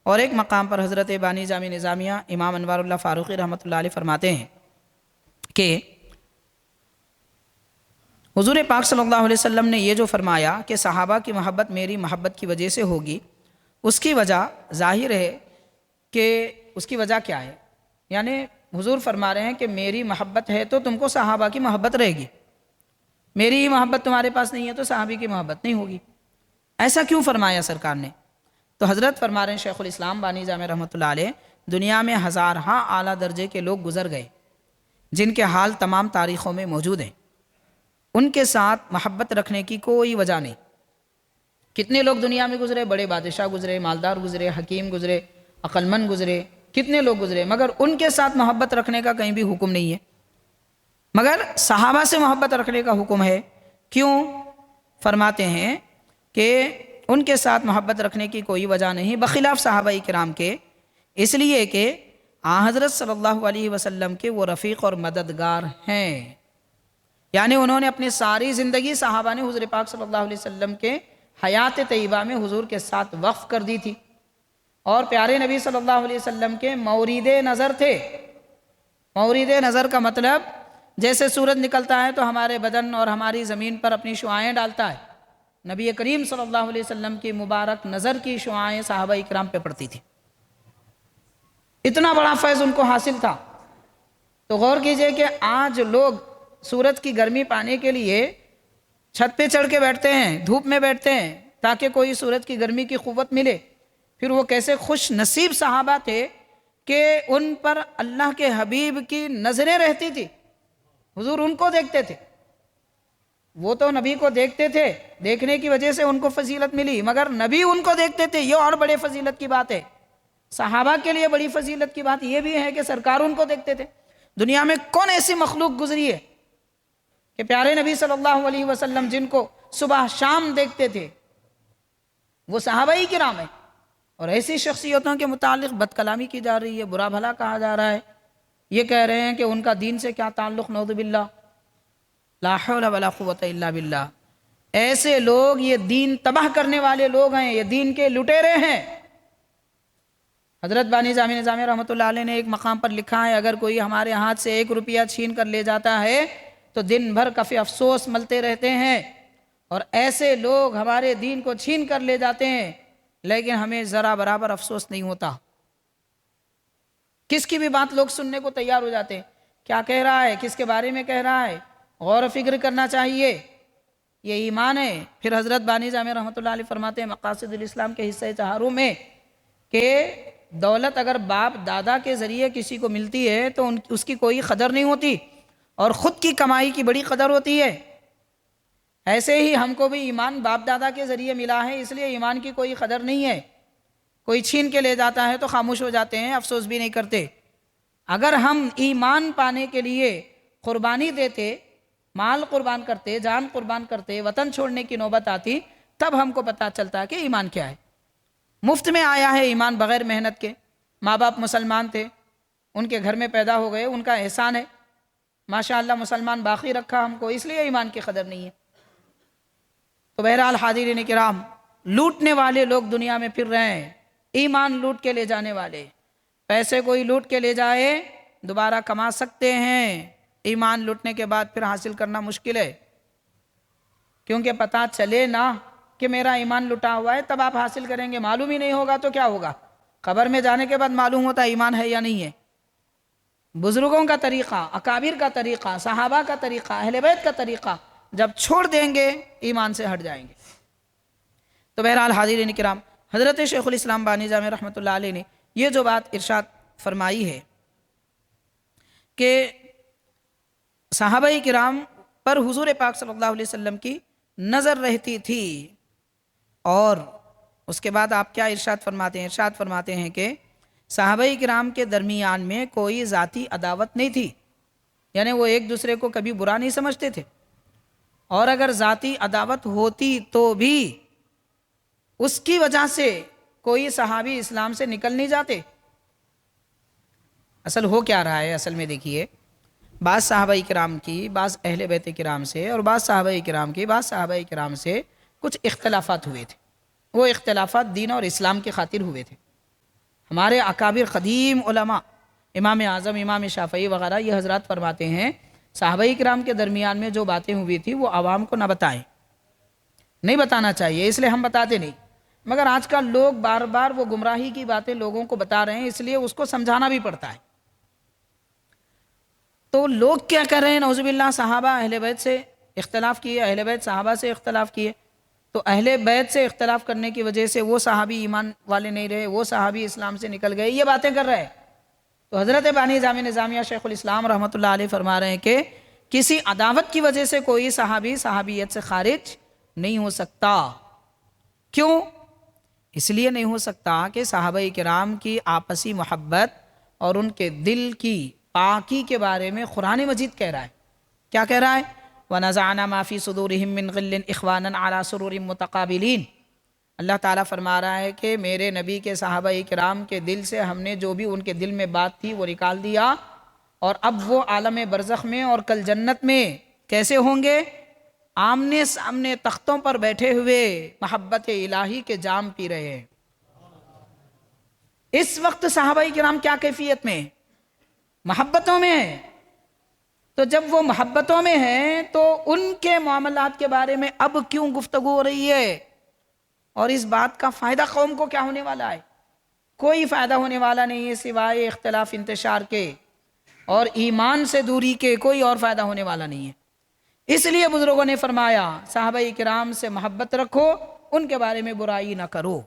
اور ایک مقام پر حضرت بانی جامع نظامیہ امام انوار اللہ فاروقی رحمۃ اللہ علیہ فرماتے ہیں کہ حضور پاک صلی اللہ علیہ وسلم نے یہ جو فرمایا کہ صحابہ کی محبت میری محبت کی وجہ سے ہوگی، اس کی وجہ ظاہر ہے کہ اس کی وجہ کیا ہے؟ یعنی حضور فرما رہے ہیں کہ میری محبت ہے تو تم کو صحابہ کی محبت رہے گی، میری ہی محبت تمہارے پاس نہیں ہے تو صحابی کی محبت نہیں ہوگی۔ ایسا کیوں فرمایا سرکار نے؟ تو حضرت فرما رہے ہیں شیخ الاسلام بانی جامع رحمۃ اللہ علیہ، دنیا میں ہزارہا اعلیٰ درجے کے لوگ گزر گئے جن کے حال تمام تاریخوں میں موجود ہیں، ان کے ساتھ محبت رکھنے کی کوئی وجہ نہیں۔ کتنے لوگ دنیا میں گزرے، بڑے بادشاہ گزرے، مالدار گزرے، حکیم گزرے، عقل مند گزرے، کتنے لوگ گزرے، مگر ان کے ساتھ محبت رکھنے کا کہیں بھی حکم نہیں ہے۔ مگر صحابہ سے محبت رکھنے کا حکم ہے۔ کیوں؟ فرماتے ہیں کہ ان کے ساتھ محبت رکھنے کی کوئی وجہ نہیں بخلاف صحابہ کرام کے، اس لیے کہ حضرت صلی اللہ علیہ وسلم کے وہ رفیق اور مددگار ہیں، یعنی انہوں نے اپنی ساری زندگی صحابہ نے حضور پاک صلی اللہ علیہ وسلم کے حیات طیبہ میں حضور کے ساتھ وقف کر دی تھی، اور پیارے نبی صلی اللہ علیہ وسلم کے مورد نظر تھے۔ مورد نظر کا مطلب جیسے سورج نکلتا ہے تو ہمارے بدن اور ہماری زمین پر اپنی شعاعیں ڈالتا ہے، نبی کریم صلی اللہ علیہ وسلم کی مبارک نظر کی شعاعیں صحابہ کرام پہ پڑتی تھی، اتنا بڑا فیض ان کو حاصل تھا۔ تو غور کیجئے کہ آج لوگ سورج کی گرمی پانے کے لیے چھت پہ چڑھ کے بیٹھتے ہیں، دھوپ میں بیٹھتے ہیں تاکہ کوئی سورج کی گرمی کی قوت ملے۔ پھر وہ کیسے خوش نصیب صحابہ تھے کہ ان پر اللہ کے حبیب کی نظریں رہتی تھی، حضور ان کو دیکھتے تھے۔ وہ تو نبی کو دیکھتے تھے، دیکھنے کی وجہ سے ان کو فضیلت ملی، مگر نبی ان کو دیکھتے تھے، یہ اور بڑے فضیلت کی بات ہے۔ صحابہ کے لیے بڑی فضیلت کی بات یہ بھی ہے کہ سرکار ان کو دیکھتے تھے۔ دنیا میں کون ایسی مخلوق گزری ہے کہ پیارے نبی صلی اللہ علیہ وسلم جن کو صبح شام دیکھتے تھے وہ صحابہ ہی کرام ہیں، اور ایسی شخصیتوں کے متعلق بد کلامی کی جا رہی ہے، برا بھلا کہا جا رہا ہے، یہ کہہ رہے ہیں کہ ان کا دین سے کیا تعلق، نعوذ باللہ، لا حول ولا قوت الا باللہ۔ ایسے لوگ یہ دین تباہ کرنے والے لوگ ہیں، یہ دین کے لٹیرے ہیں۔ حضرت بانی جامع نظامیہ رحمۃ اللہ علیہ نے ایک مقام پر لکھا ہے، اگر کوئی ہمارے ہاتھ سے 1 روپیہ چھین کر لے جاتا ہے تو دن بھر کفِ افسوس ملتے رہتے ہیں، اور ایسے لوگ ہمارے دین کو چھین کر لے جاتے ہیں لیکن ہمیں ذرا برابر افسوس نہیں ہوتا۔ کس کی بھی بات لوگ سننے کو تیار ہو جاتے ہیں، کیا کہہ رہا ہے، کس کے بارے میں کہہ رہا ہے، غور و فکر کرنا چاہیے، یہ ایمان ہے۔ پھر حضرت بانی جامع رحمۃ اللہ علیہ فرماتے ہیں مقاصد الاسلام کے حصہ چہاروں میں کہ دولت اگر باپ دادا کے ذریعے کسی کو ملتی ہے تو اس کی کوئی قدر نہیں ہوتی، اور خود کی کمائی کی بڑی قدر ہوتی ہے۔ ایسے ہی ہم کو بھی ایمان باپ دادا کے ذریعے ملا ہے، اس لیے ایمان کی کوئی قدر نہیں ہے۔ کوئی چھین کے لے جاتا ہے تو خاموش ہو جاتے ہیں، افسوس بھی نہیں کرتے۔ اگر ہم ایمان پانے کے لیے قربانی دیتے، مال قربان کرتے، جان قربان کرتے، وطن چھوڑنے کی نوبت آتی، تب ہم کو پتہ چلتا کہ ایمان کیا ہے۔ مفت میں آیا ہے ایمان بغیر محنت کے، ماں باپ مسلمان تھے، ان کے گھر میں پیدا ہو گئے، ان کا احسان ہے، ماشاءاللہ مسلمان باقی رکھا ہم کو، اس لیے ایمان کی قدر نہیں ہے۔ تو بہرحال حاضرین کرام، لوٹنے والے لوگ دنیا میں پھر رہے ہیں، ایمان لوٹ کے لے جانے والے۔ پیسے کوئی لوٹ کے لے جائے دوبارہ کما سکتے ہیں، ایمان لوٹنے کے بعد پھر حاصل کرنا مشکل ہے، کیونکہ پتہ چلے نہ کہ میرا ایمان لٹا ہوا ہے تب آپ حاصل کریں گے، معلوم ہی نہیں ہوگا تو کیا ہوگا؟ قبر میں جانے کے بعد معلوم ہوتا ایمان ہے یا نہیں ہے۔ بزرگوں کا طریقہ، اکابر کا طریقہ، صحابہ کا طریقہ، اہل بیت کا طریقہ جب چھوڑ دیں گے ایمان سے ہٹ جائیں گے۔ تو بہرحال حاضرین کرام، حضرت شیخ الاسلام بانی جامع رحمۃ اللہ علیہ نے یہ جو بات ارشاد فرمائی ہے کہ صحابہ کرام پر حضور پاک صلی اللہ علیہ وسلم کی نظر رہتی تھی، اور اس کے بعد آپ کیا ارشاد فرماتے ہیں؟ ارشاد فرماتے ہیں کہ صحابہ کرام کے درمیان میں کوئی ذاتی عداوت نہیں تھی، یعنی وہ ایک دوسرے کو کبھی برا نہیں سمجھتے تھے، اور اگر ذاتی عداوت ہوتی تو بھی اس کی وجہ سے کوئی صحابی اسلام سے نکل نہیں جاتے۔ اصل ہو کیا رہا ہے؟ اصل میں دیکھیے، بعض صحابہ کرام کی، بعض اہل بیت کرام سے، اور بعض صحابہ کرام کی، بعض صحابہ کرام سے کچھ اختلافات ہوئے تھے۔ وہ اختلافات دین اور اسلام کی خاطر ہوئے تھے، ہمارے اکابر قدیم علماء امام اعظم امام شافعی وغیرہ یہ حضرات فرماتے ہیں صحابہ کرام کے درمیان میں جو باتیں ہوئی تھی وہ عوام کو نہ بتائیں، نہیں بتانا چاہیے، اس لیے ہم بتاتے نہیں، مگر آج کل لوگ بار بار وہ گمراہی کی باتیں لوگوں کو بتا رہے ہیں، اس لیے اس کو سمجھانا بھی پڑتا ہے۔ تو لوگ کیا کر رہے ہیں، نعوذ باللہ صحابہ اہل بیت سے اختلاف کیے، اہل بیت صحابہ سے اختلاف کیے، تو اہل بیت سے اختلاف کرنے کی وجہ سے وہ صحابی ایمان والے نہیں رہے، وہ صحابی اسلام سے نکل گئے، یہ باتیں کر رہے ہیں۔ تو حضرت بانی جامع نظامیہ شیخ الاسلام رحمۃ اللہ علیہ فرما رہے ہیں کہ کسی عداوت کی وجہ سے کوئی صحابی صحابیت سے خارج نہیں ہو سکتا۔ کیوں؟ اس لیے نہیں ہو سکتا کہ صحابہ کرام کی آپسی محبت اور ان کے دل کی پاکی کے بارے میں قرآن مجید کہہ رہا ہے۔ کیا کہہ رہا ہے؟ وَنَزَعْنَا مَا فِي صُدُورِهِم مِّن غِلٍّ إِخْوَانًا عَلَى سُرُرٍ مُتَقَابِلِينَ۔ اللہ تعالیٰ فرما رہا ہے کہ میرے نبی کے صحابہ کرام کے دل سے ہم نے جو بھی ان کے دل میں بات تھی وہ نکال دیا، اور اب وہ عالم برزخ میں اور کل جنت میں کیسے ہوں گے؟ آمنے سامنے تختوں پر بیٹھے ہوئے محبت الہی کے جام پی رہے ہیں۔ اس وقت صحابہ کرام کیا کیفیت میں؟ محبتوں میں ہیں۔ تو جب وہ محبتوں میں ہیں تو ان کے معاملات کے بارے میں اب کیوں گفتگو ہو رہی ہے؟ اور اس بات کا فائدہ قوم کو کیا ہونے والا ہے؟ کوئی فائدہ ہونے والا نہیں ہے سوائے اختلاف انتشار کے اور ایمان سے دوری کے، کوئی اور فائدہ ہونے والا نہیں ہے۔ اس لیے بزرگوں نے فرمایا صحابہ کرام سے محبت رکھو، ان کے بارے میں برائی نہ کرو۔